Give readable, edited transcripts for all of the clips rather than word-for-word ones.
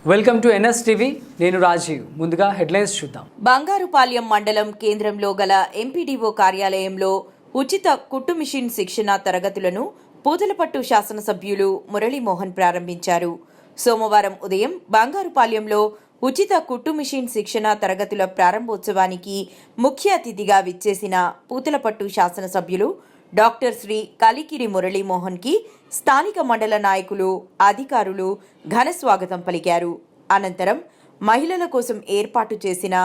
Welcome to NSTV. నేను రాజీవ్. ముందుగా headlines చూద్దాం. బంగారుపాలెం మండలం కేంద్రంలో గల ఎంపీడీఓ కార్యాలయంలో ఉచిత కుట్టు మిషన్ శిక్షణ తరగతులను పూతలపట్టు శాసనసభ్యులు మురళీమోహన్ ప్రారంభించారు. సోమవారం ఉదయం బంగారుపాలెంలో ఉచిత కుట్టు మిషన్ శిక్షణ తరగతుల ప్రారంభోత్సవానికి ముఖ్య అతిథిగా విచ్చేసిన పూతలపట్టు శాసనసభ్యులు డాక్టర్ శ్రీ కలికిరి మురళీమోహన్కి స్థానిక మండల నాయకులు, అధికారులు ఘన స్వాగతం పలికారు. అనంతరం మహిళల కోసం ఏర్పాటు చేసిన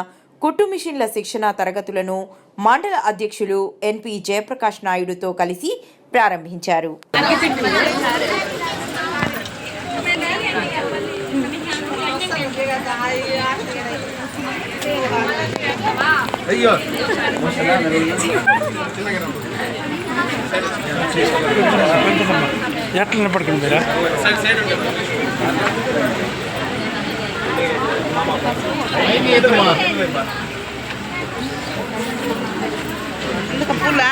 కుట్టు మిషన్ల శిక్షణ తరగతులను మండల అధ్యక్షులు ఎన్పి జయప్రకాష్ నాయుడుతో కలిసి ప్రారంభించారు. ఎట్లా నిలబడుకుంది మీరా పూలా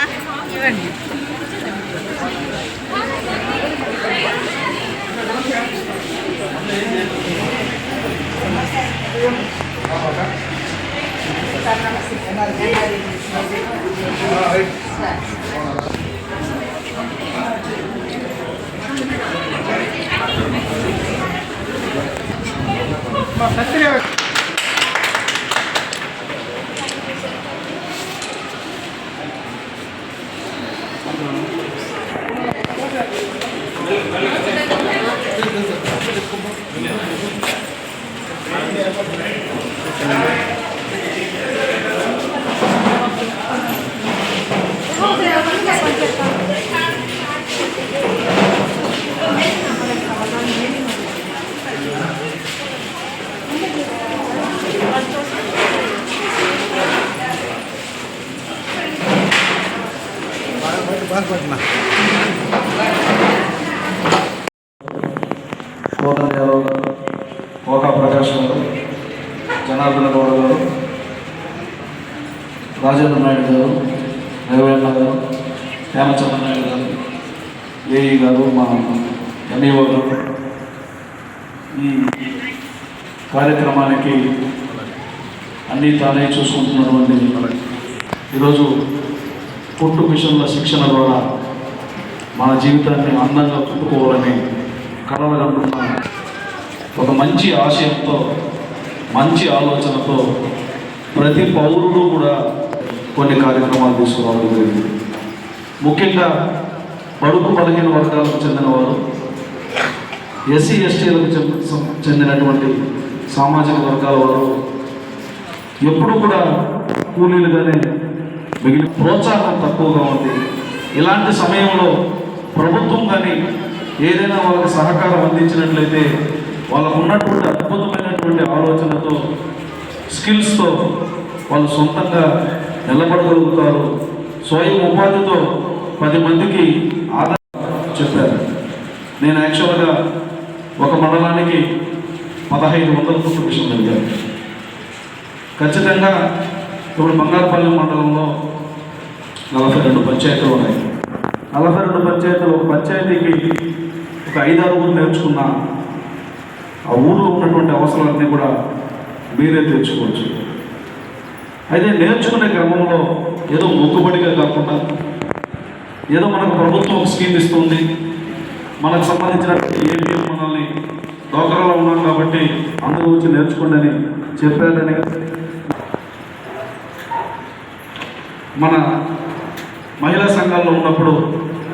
కోదండరావు గారు, కోకా ప్రకాష్ గారు, జనార్దన గౌడ గారు, రాజేంద్ర నాయుడు గారు, రవివేణ గారు, హేమచంద్ర నాయుడు గారు, ఏఈ గారు, మా ఎంఈఓ గారు, ఈ కార్యక్రమానికి అన్నీ తానే చూసుకుంటున్నటువంటి ఈరోజు కుట్టు మిషన్ల శిక్షణ ద్వారా మన జీవితాన్ని అందంగా చుట్టుకోవాలని కలలుగంటున్న ఒక మంచి ఆశయంతో, మంచి ఆలోచనతో ప్రతి పౌరుడు కూడా కొన్ని కార్యక్రమాలు తీసుకురావడం జరిగింది. ముఖ్యంగా బడుగు బలహీన వర్గాలకు చెందినవారు, ఎస్సీ ఎస్టీలకు చెందినటువంటి సామాజిక వర్గాల వారు ఎప్పుడు కూడా కూలీలుగానే మిగిలిన ప్రోత్సాహం తక్కువగా ఉంది. ఇలాంటి సమయంలో ప్రభుత్వం కానీ ఏదైనా వాళ్ళకి సహకారం అందించినట్లయితే వాళ్ళకు ఉన్నటువంటి అద్భుతమైనటువంటి ఆలోచనతో, స్కిల్స్తో వాళ్ళు సొంతంగా నిలబడగలుగుతారు. స్వయం ఉపాధితో 10 మందికి ఆధారం చెప్పారు. నేను యాక్చువల్గా ఒక మండలానికి 1500 కుట్టు మిషన్లు అడిగాను. ఖచ్చితంగా ఇప్పుడు బంగారుపల్లి మండలంలో 42 పంచాయతీలు ఉన్నాయి. 42 పంచాయతీలు, ఒక పంచాయతీకి ఒక 5-6 నేర్చుకున్న ఆ ఊళ్ళో ఉన్నటువంటి అవసరాలన్నీ కూడా మీరే తెచ్చుకోవచ్చు. అయితే నేర్చుకునే క్రమంలో ఏదో మొక్కుబడిగా కాకుండా, ఏదో మనకు ప్రభుత్వం స్కీమ్ ఇస్తుంది, మనకు సంబంధించినటువంటి ఏపీ మనల్ని డోకరాలో ఉన్నాం కాబట్టి అందరూ వచ్చి నేర్చుకోండి అని చెప్పారని మన మహిళా సంఘాల్లో ఉన్నప్పుడు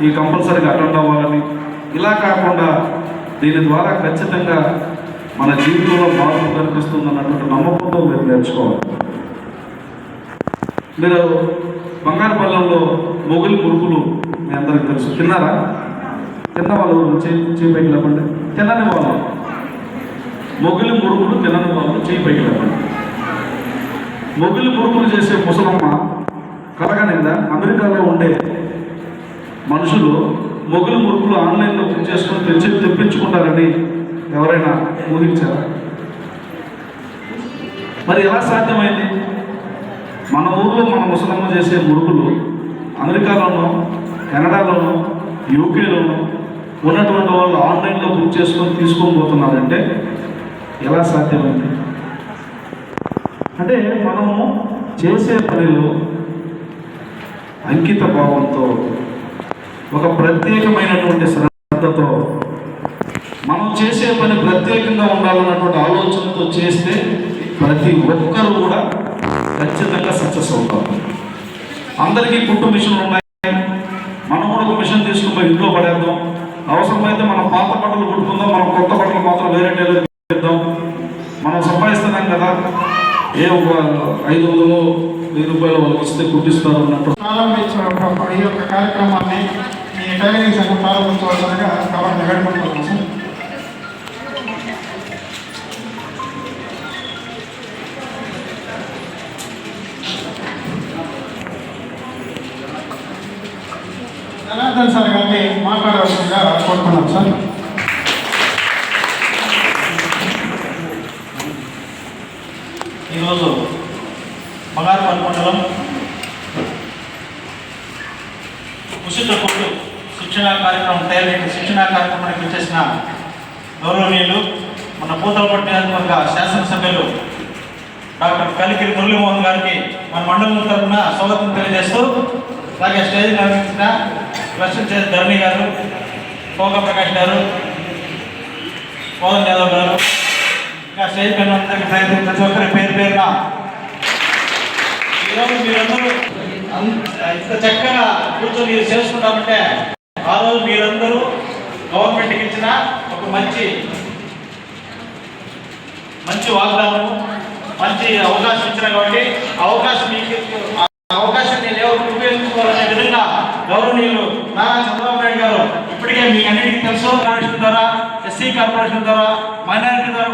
ఈ కంపల్సరీగా అటెండ్ అవ్వాలని, ఇలా కాకుండా దీని ద్వారా ఖచ్చితంగా మన జీవితంలో మార్పు కనిపిస్తుంది అన్నటువంటి నమ్మకంతో మీరు నేర్చుకోవాలి. మీరు బంగారుపల్లెంలో మొగులి మురుకులు మీ అందరికీ తెలుసు. తిన్నారా? తిన్న వాళ్ళు చేయి పైకి లేపండి. తినని వాళ్ళు మొగులి మురుకులు తినని వాళ్ళు చేయి పైకి లేపండి. మొగులి మురుకులు చేసే ముసలమ్మ కలగనిందా? అమెరికాలో ఉండే మనుషులు మొగులు మురుకులు ఆన్లైన్లో బుక్ చేసుకొని తెప్పించుకుంటారని ఎవరైనా ఊహించారా? మరి ఎలా సాధ్యమైంది? మన ఊళ్ళో మన ముసలమ్మ చేసే మురుకులు అమెరికాలోనూ, కెనడాలోనూ, యూకేలోనూ ఉన్నటువంటి వాళ్ళు ఆన్లైన్లో బుక్ చేసుకొని తీసుకొని పోతున్నారంటే ఎలా సాధ్యమైంది అంటే మనము చేసే పనిలో అంకిత భావంతో ఒక ప్రత్యేకమైనటువంటి శ్రద్ధతో మనం చేసే పని ప్రత్యేకంగా ఉండాలన్నటువంటి ఆలోచనతో చేస్తే ప్రతి ఒక్కరు కూడా ఖచ్చితంగా సక్సెస్ అవుతారు. అందరికీ కుట్టు మిషన్లు ఉన్నాయి, మనం కూడా ఒక మిషన్ తీసుకుని పోయి ఇంట్లో పడేద్దాం. అవసరమైతే మనం పాత బట్టలు కుట్టుకుందాం, మనం కొత్త బట్టలు మాత్రం వేరే టైలర్ ఇద్దాం. మనం సంపాదిస్తున్నాం కదా, ఏ ఒక 500-1000 రూపాయలు వాళ్ళకి ఇస్తే కుట్టిస్తారు అన్నట్టు ప్రారంభించిన ఈ యొక్క కార్యక్రమాన్ని ఈ టైలరింగ్ సంఘం ప్రారంభించవలసిందిగా కాబట్టి వేడుకుంటున్నాం సార్. జనార్దన్ సార్ గారిని మాట్లాడవలసిందిగా కోరుతున్నాం సార్. ఈరోజు బంగారుపల్లి మండలం ఉచిత కుట్టు శిక్షణా కార్యక్రమం టైలరింగ్ శిక్షణా కార్యక్రమానికి వచ్చేసిన గౌరవనీయులు మన పూతలపట్టు నియోజకవర్గ శాసనసభ్యులు డాక్టర్ కలికిరి మురళీమోహన్ గారికి మన మండలం తరఫున స్వాగతం తెలియజేస్తూ, అలాగే స్టేజ్ నిర్వహించిన క్వశ్చన్ చేసి ధరణి గారు, పోక ప్రకాష్ గారు, కోదన్ యాదవ్ గారు, ఇంకా స్టేజ్ పైన ప్రతి ఒక్కరి పేరు పేరున ఈరోజు మీరందరూ ఇంత చక్కగా కూర్చొని చేసుకుంటామంటే ఆ రోజు మీరందరూ గవర్నమెంట్కి ఇచ్చిన ఒక మంచి వాగ్దానం, మంచి అవకాశం ఇచ్చిన కాబట్టి అవకాశం మీకు అవకాశం నేను ఎవరు ఉపయోగించుకోవాలనే విధంగా గౌరవనీయులు నారా చంద్రబాబు నాయుడు గారు ఇప్పటికే మీకు అన్నిటికీ తెలుసు, కార్పొరేషన్ ద్వారా, ఎస్సీ కార్పొరేషన్ ద్వారా, మైనారిటీ ద్వారా